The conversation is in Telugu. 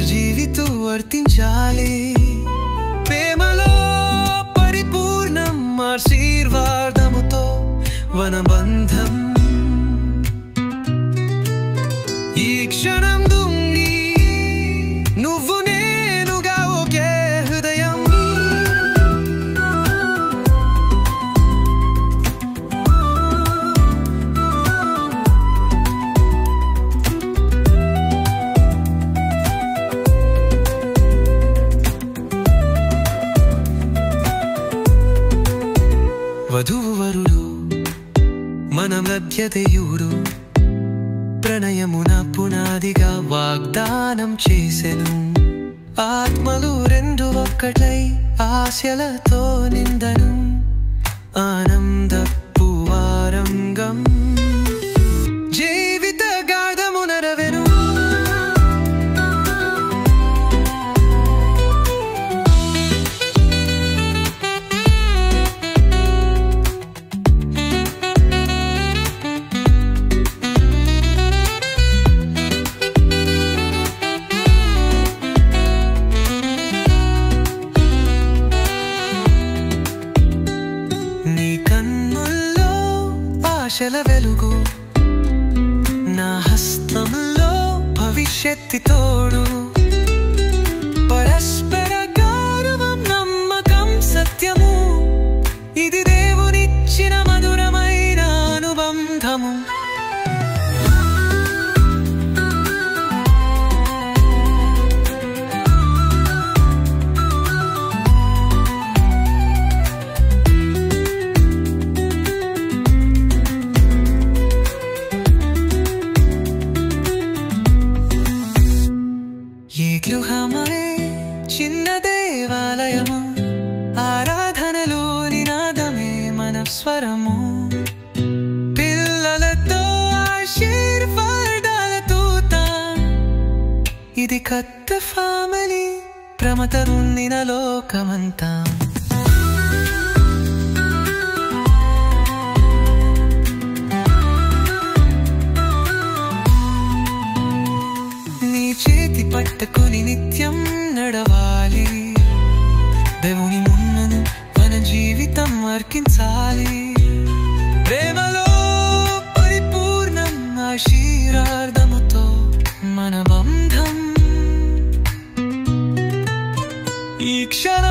పునర్జీవితూ వర్తించాలి. ప్రేమలో పరిపూర్ణం ఆశీర్వాదముతో వనబంధం. ఈ క్షణం దుంగి నువ్వు నేనుగా ఒకే హృదయం. వధూవరుడు మన మధ్యదేయుడు ప్రణయమున పునాదిగా వాగ్దానం చేసెను. ఆత్మలు రెండు ఒక్కటై ఆశలతో నిందను ఆనందపు వారంగం. జీవిత గాథము నరవెను. ఆశల వెలుగు నా హస్తంలో భవిష్యత్తు తోడు. పరస్పర గౌరవం నమ్మకం సత్యము ఇది దేవునిచ్చిన మధురమైన అనుబంధము. ఈ గృహమే చిన్న దేవాలయము, ఆరాధనలో నినాదమే మన స్వరము. పిల్లలతో ఆశీర్వాదాలతో ఇది కొత్త ఫ్యామిలీ, ప్రమతరున్నిన లోకమంతా. చేతి పట్టుకుని నిత్యం నడవాలి. దేవుని మున్నను మన జీవితం అర్పించాలి. ప్రేమలో పరిపూర్ణం ఆశీర్వాదముతో మన బంధం. ఈ క్షణం